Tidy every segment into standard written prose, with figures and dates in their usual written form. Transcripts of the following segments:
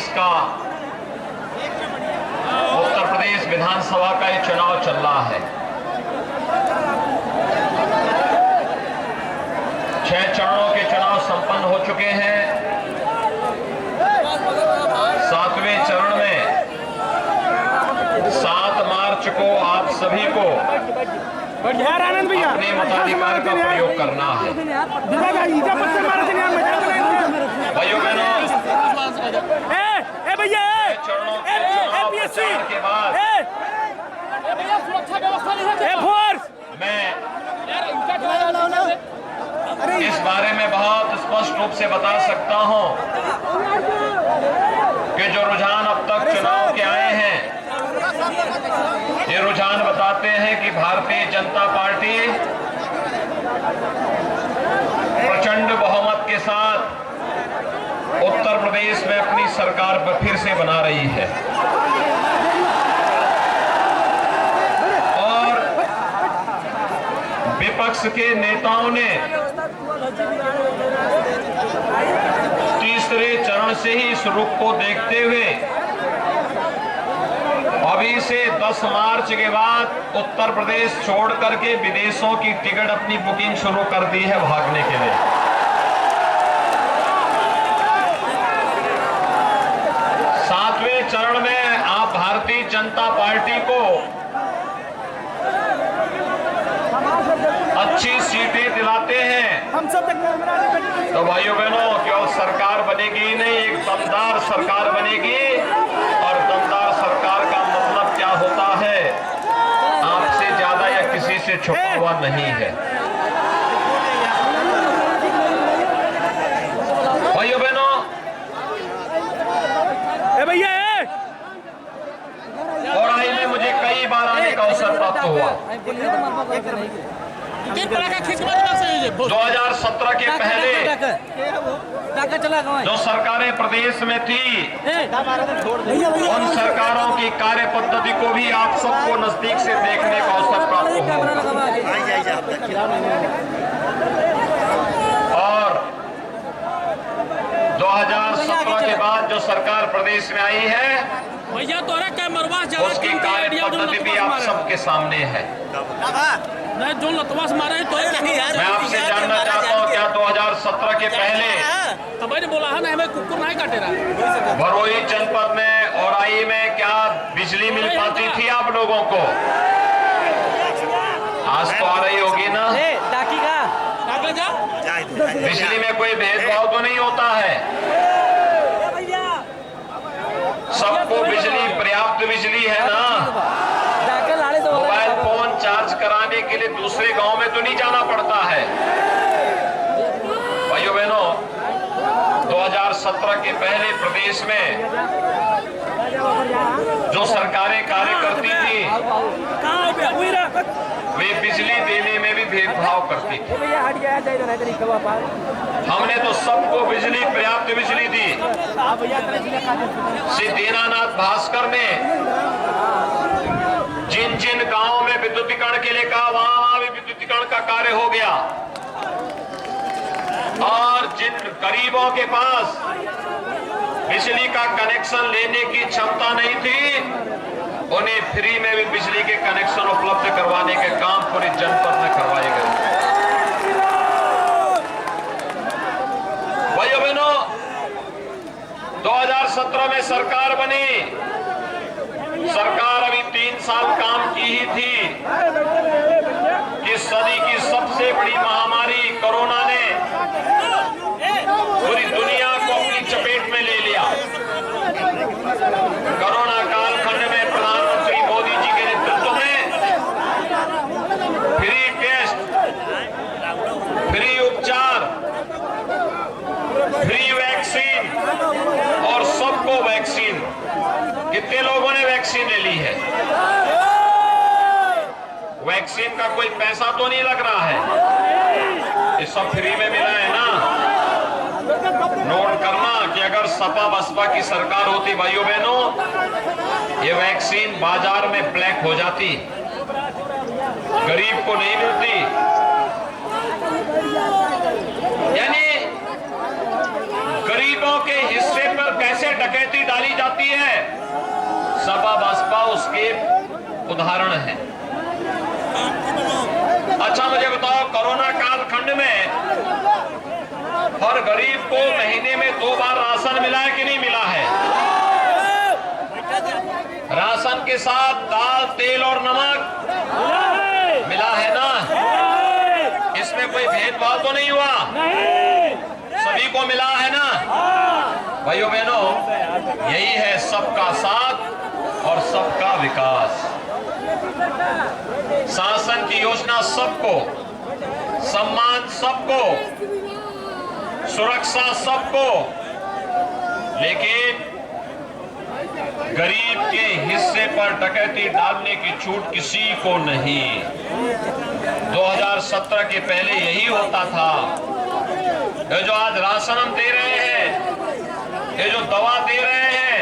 2023 का उत्तर प्रदेश विधानसभा का ये चुनाव चल रहा है। 6 चरणों के चुनाव संपन्न हो चुके हैं। 7वें चरण में 7 मार्च को आप सभी को अपने मताधिकार का प्रयोग करना है। भाइयों बहनों, चरणों के चुनाव प्रचार के बाद मैं इस बारे में बहुत स्पष्ट रूप से बता सकता हूं कि जो रुझान अब तक चुनाव के आए हैं, ये रुझान बताते हैं कि भारतीय जनता पार्टी प्रचंड बहुमत के साथ उत्तर प्रदेश में अपनी सरकार फिर से बना रही है और विपक्ष के नेताओं ने तीसरे चरण से ही इस रुख को देखते हुए अभी से 10 मार्च के बाद उत्तर प्रदेश छोड़ करके विदेशों की टिकट अपनी बुकिंग शुरू कर दी है भागने के लिए। चरण में आप भारतीय जनता पार्टी को अच्छी सीटें दिलाते हैं तो भाइयों बहनों, केवल सरकार बनेगी ही नहीं, एक दमदार सरकार बनेगी। और दमदार सरकार का मतलब क्या होता है? आपसे ज्यादा या किसी से छुपा हुआ नहीं है। भाइयों बहनों, में मुझे कई बार आने का अवसर प्राप्त हुआ। 2017 के पहले जो सरकारें प्रदेश में थी, उन सरकारों की कार्य पद्धति को भी आप सबको नजदीक से देखने का अवसर प्राप्त हुआ। और 2017 के बाद जो सरकार प्रदेश में आई है, उसकी कार्य पद्धति भी आप सबके सामने है। जो लतवास मारे तो मैं आपसे जानना चाहता हूँ, क्या 2017 के पहले बोला है ना, हमें कुकुर नहीं काटे रहा। भरोई जनपद में औराई में क्या बिजली मिल पाती थी आप लोगों को? आज तो आ रही होगी ना। बिजली में कोई भेदभाव तो नहीं होता है, सबको बिजली, पर्याप्त बिजली है ना। मोबाइल फोन चार्ज कराने के लिए दूसरे गांव में तो नहीं जाना पड़ता है। भाइयों बहनों, 2017 के पहले प्रदेश में जो सरकारें कार्य करती थी, वे बिजली देने में भी भेदभाव करती थी। हमने तो सबको बिजली, पर्याप्त बिजली दी। श्री दीनानाथ भास्कर ने जिन जिन गांवों में विद्युतीकरण के लिए कहा, वहां भी विद्युतीकरण का कार्य हो गया। और जिन गरीबों के पास बिजली का कनेक्शन लेने की क्षमता नहीं थी, उन्हें फ्री में भी बिजली के कनेक्शन उपलब्ध करवाने के काम पूरे जनपद में करवाए गए। भाइयों बहनों, 2017 में सरकार बनी। सरकार अभी 3 साल काम की ही थी कि सदी की सबसे बड़ी महामारी कोरोना ने पूरी दुनिया को अपनी चपेट में ले लिया। कोरोना कालखंड में प्रधानमंत्री मोदी जी के नेतृत्व में फ्री टेस्ट, फ्री उपचार, फ्री वैक्सीन और सबको वैक्सीन। कितने लोगों ने वैक्सीन ले ली है? वैक्सीन का कोई पैसा तो नहीं लग रहा है, ये सब फ्री में मिला है ना। नोट करना कि अगर सपा बसपा की सरकार होती, भाइयों बहनों, ये वैक्सीन बाजार में ब्लैक हो जाती, गरीब को नहीं मिलती। यानी गरीबों के हिस्से पर कैसे डकैती डाली जाती है, सपा बसपा उसके उदाहरण है। अच्छा मुझे बताओ, कोरोना कालखंड में हर गरीब को महीने में 2 बार राशन मिला है कि नहीं मिला है? राशन के साथ दाल, तेल और नमक मिला है ना? इसमें कोई भेदभाव तो नहीं हुआ? सभी को मिला है ना? भाइयों बहनों, यही है सबका साथ और सबका विकास। शासन की योजना सबको, सम्मान सबको, सुरक्षा सबको, लेकिन गरीब के हिस्से पर डकैती डालने की छूट किसी को नहीं। 2017 के पहले यही होता था। ये जो आज राशन हम दे रहे हैं, ये जो दवा दे रहे हैं,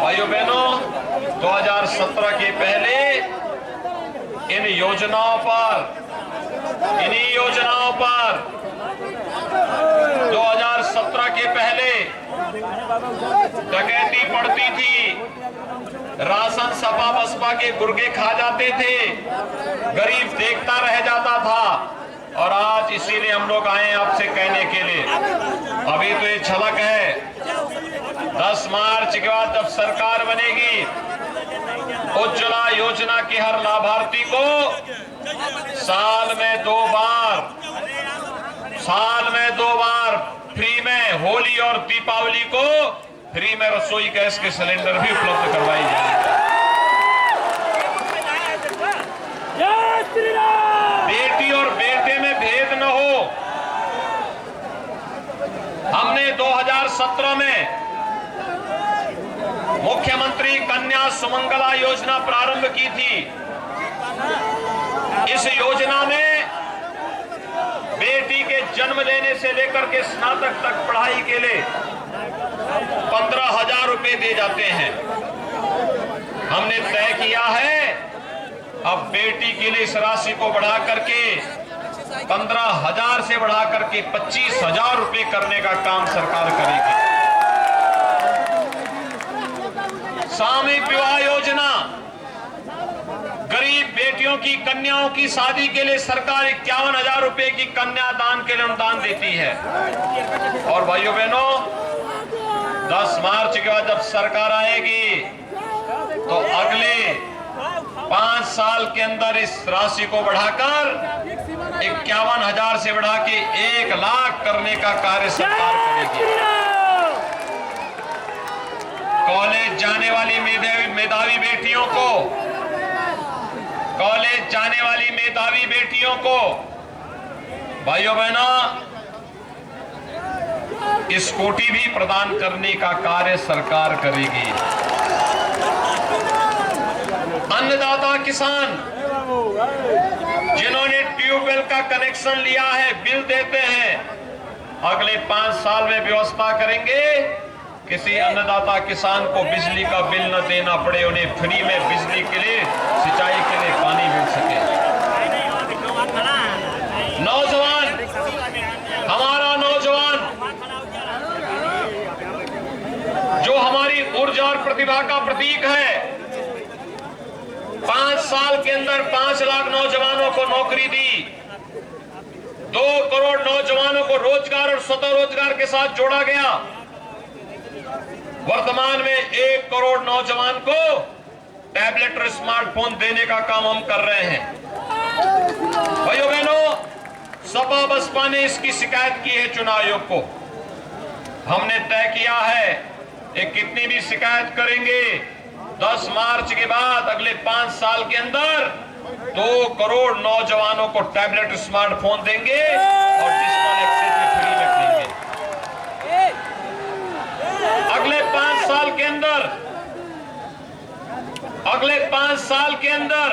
भाइयों बहनों, 2017 के पहले इन योजनाओं पर, इन्हीं योजनाओं पर 2017 के पहले डकैती पड़ती थी, राशन सपा बसपा के गुर्गे खा जाते थे, गरीब देखता रह जाता था। और आज इसीलिए हम लोग आए आपसे कहने के लिए, अभी तो ये झलक है, 10 मार्च के बाद जब सरकार बनेगी, उज्ज्वला योजना के हर लाभार्थी को साल में 2 बार फ्री में होली और दीपावली को फ्री में रसोई गैस के सिलेंडर भी उपलब्ध करवाई जाएगी। बेटी और बेटे में भेद न हो। हमने 2017 में मुख्यमंत्री कन्या सुमंगला योजना प्रारंभ की थी। इस योजना में बेटी के जन्म लेने से लेकर के स्नातक तक पढ़ाई के लिए 15,000 रुपए दिए जाते हैं। हमने तय किया है अब बेटी के लिए इस राशि को बढ़ा करके 15,000 से बढ़ा करके 25,000 रुपए करने का काम सरकार करेगी। सामूहिक विवाह योजना, गरीब बेटियों की कन्याओं की शादी के लिए सरकार 51,000 रुपए की कन्यादान के लिए अनुदान देती है। और भाइयों बहनों, 10 मार्च के बाद जब सरकार आएगी तो अगले 5 साल के अंदर इस राशि को बढ़ाकर 51,000 से बढ़ा के 1 लाख करने का कार्य सरकार करेगी। कॉलेज जाने वाली मेधावी बेटियों को, कॉलेज जाने वाली मेधावी बेटियों को, भाइयों बहनों, स्कूटी भी प्रदान करने का कार्य सरकार करेगी। अन्नदाता किसान जिन्होंने ट्यूबवेल का कनेक्शन लिया है, बिल देते हैं, अगले 5 साल में व्यवस्था करेंगे किसी अन्नदाता किसान को बिजली का बिल न देना पड़े, उन्हें फ्री में बिजली के लिए, सिंचाई के लिए पानी मिल सके। नौजवान, हमारा नौजवान जो हमारी ऊर्जा और प्रतिभा का प्रतीक है, 5 साल के अंदर 5 लाख नौजवानों को नौकरी दी, 2 करोड़ नौजवानों को रोजगार और स्वतः रोजगार के साथ जोड़ा गया। वर्तमान में 1 करोड़ नौजवान को टैबलेट और स्मार्टफोन देने का काम हम कर रहे हैं। भाइयों बहनों, सपा बसपा ने इसकी शिकायत की है चुनाव आयोग को। हमने तय किया है ये कितनी भी शिकायत करेंगे, 10 मार्च के बाद अगले 5 साल के अंदर 2 करोड़ नौजवानों को टैबलेट स्मार्टफोन देंगे और डिजिटल एक्सेस भी फ्री में देंगे। अगले 5 साल के अंदर, अगले 5 साल के अंदर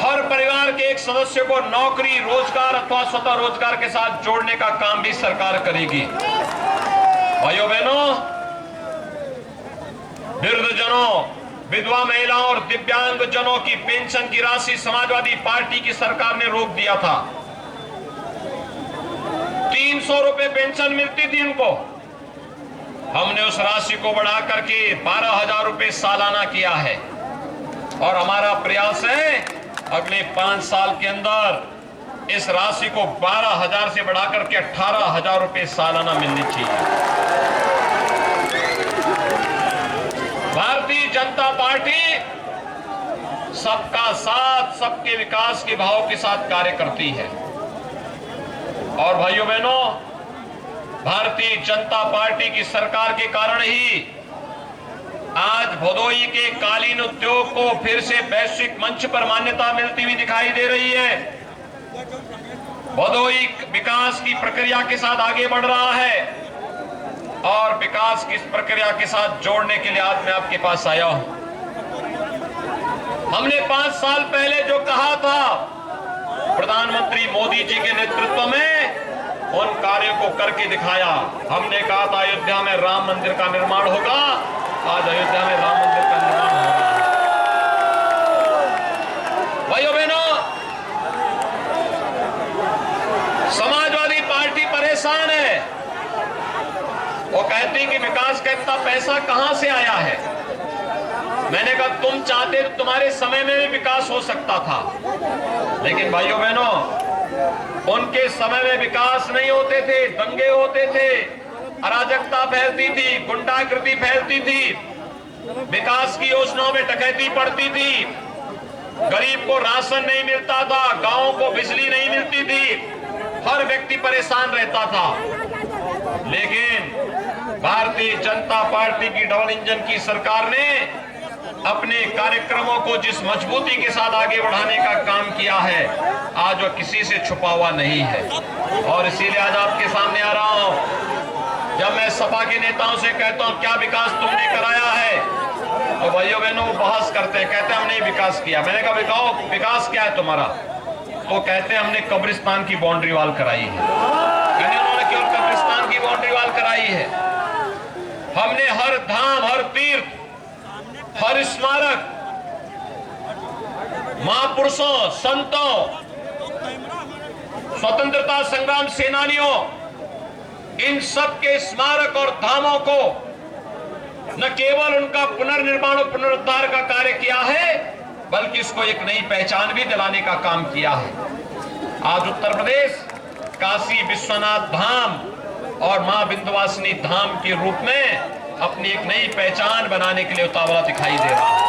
हर परिवार के एक सदस्य को नौकरी, रोजगार अथवा स्वतः रोजगार के साथ जोड़ने का काम भी सरकार करेगी। भाइयों बहनों, वृद्धजनों, विधवा महिलाओं और दिव्यांग जनों की पेंशन की राशि समाजवादी पार्टी की सरकार ने रोक दिया था। 300 रुपए पेंशन मिलती थी उनको, हमने उस राशि को बढ़ा करके 12,000 रुपए सालाना किया है और हमारा प्रयास है अगले 5 साल के अंदर इस राशि को 12,000 से बढ़ा करके 18,000 रुपए सालाना मिलनी चाहिए। भारतीय जनता पार्टी सबका साथ, सबके विकास के भाव के साथ कार्य करती है और भाइयों बहनों, भारतीय जनता पार्टी की सरकार के कारण ही आज भदोही के कालीन उद्योग को फिर से वैश्विक मंच पर मान्यता मिलती हुई दिखाई दे रही है। भदोही विकास की प्रक्रिया के साथ आगे बढ़ रहा है और विकास की प्रक्रिया के साथ जोड़ने के लिए आज मैं आपके पास आया हूं। हमने 5 साल पहले जो कहा था, प्रधानमंत्री मोदी जी के नेतृत्व में उन कार्यों को करके दिखाया। हमने कहा था अयोध्या में राम मंदिर का निर्माण होगा, आज अयोध्या में राम मंदिर का निर्माण हो रहा है। भाइयों बहनों, समाजवादी पार्टी परेशान है। वो कहती कि विकास का इतना पैसा कहां से आया है। मैंने कहा तुम चाहते तो तुम्हारे समय में भी विकास हो सकता था, लेकिन भाइयों बहनों, उनके समय में विकास नहीं होते थे, दंगे होते थे, अराजकता फैलती थी, गुंडागर्दी फैलती थी, विकास की योजनाओं में डकैती पड़ती थी, गरीब को राशन नहीं मिलता था, गांवों को बिजली नहीं मिलती थी, हर व्यक्ति परेशान रहता था। लेकिन भारतीय जनता पार्टी की डबल इंजन की सरकार ने अपने कार्यक्रमों को जिस मजबूती के साथ आगे बढ़ाने का काम किया है, आज वो किसी से छुपा हुआ नहीं है और इसीलिए आज आपके सामने आ रहा हूं। जब मैं सपा के नेताओं से कहता हूं क्या विकास तुमने कराया है, तो भाइयों बहनों वो बहस करते हैं, कहते हैं हमने विकास किया। मैंने कहा बताओ विकास क्या है तुम्हारा, तो कहते हैं हमने कब्रिस्तान की बाउंड्री वॉल कराई है। उन्होंने केवल कब्रिस्तान की बाउंड्री वॉल कराई है, हमने हर धाम, हर तीर्थ, हर स्मारक, महापुरुषों, संतों, स्वतंत्रता संग्राम सेनानियों, इन सब के स्मारक और धामों को न केवल उनका पुनर्निर्माण और पुनरुद्धार का कार्य किया है, बल्कि इसको एक नई पहचान भी दिलाने का काम किया है। आज उत्तर प्रदेश काशी विश्वनाथ धाम और मां विंध्यवासिनी धाम के रूप में अपनी एक नई पहचान बनाने के लिए उतावला दिखाई दे रहा है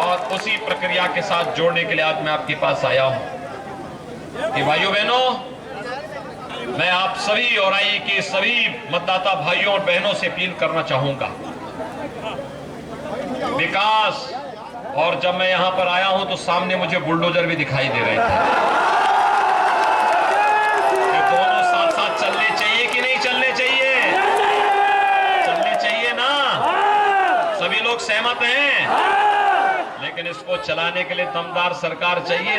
और उसी प्रक्रिया के साथ जोड़ने के लिए आज मैं आपके पास आया हूं कि भाइयों बहनों, मैं आप सभी और आई के सभी मतदाता भाइयों और बहनों से अपील करना चाहूंगा, विकास। और जब मैं यहां पर आया हूं तो सामने मुझे बुलडोजर भी दिखाई दे रहे थे। ये दोनों साथ साथ चलने चाहिए कि नहीं चलने चाहिए? चलने चाहिए ना? सभी लोग सहमत हैं, लेकिन इसको चलाने के लिए दमदार सरकार चाहिए।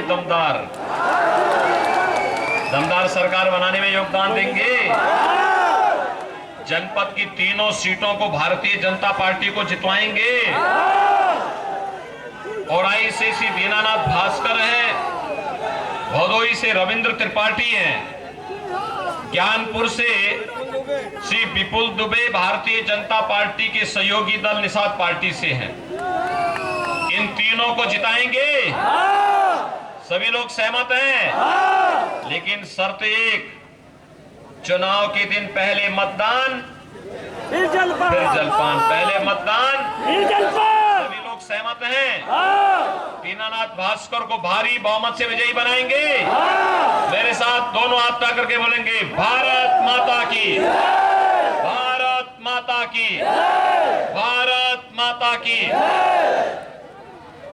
दमदार सरकार बनाने में योगदान देंगे। जनपद की तीनों सीटों को भारतीय जनता पार्टी को जितवाएंगे। औराई से श्री दीनानाथ भास्कर हैं, भदोही से रविंद्र त्रिपाठी हैं, ज्ञानपुर से श्री विपुल दुबे भारतीय जनता पार्टी के सहयोगी दल निषाद पार्टी से हैं। इन तीनों को जिताएंगे। सभी लोग सहमत हैं, लेकिन शर्त एक, चुनाव के दिन पहले मतदान फिर जलपान, पहले मतदान फिर जलपान। सभी लोग सहमत हैं। दीनानाथ भास्कर को भारी बहुमत से विजयी बनाएंगे। मेरे साथ दोनों हाथ करके बोलेंगे भारत माता की, भारत माता की।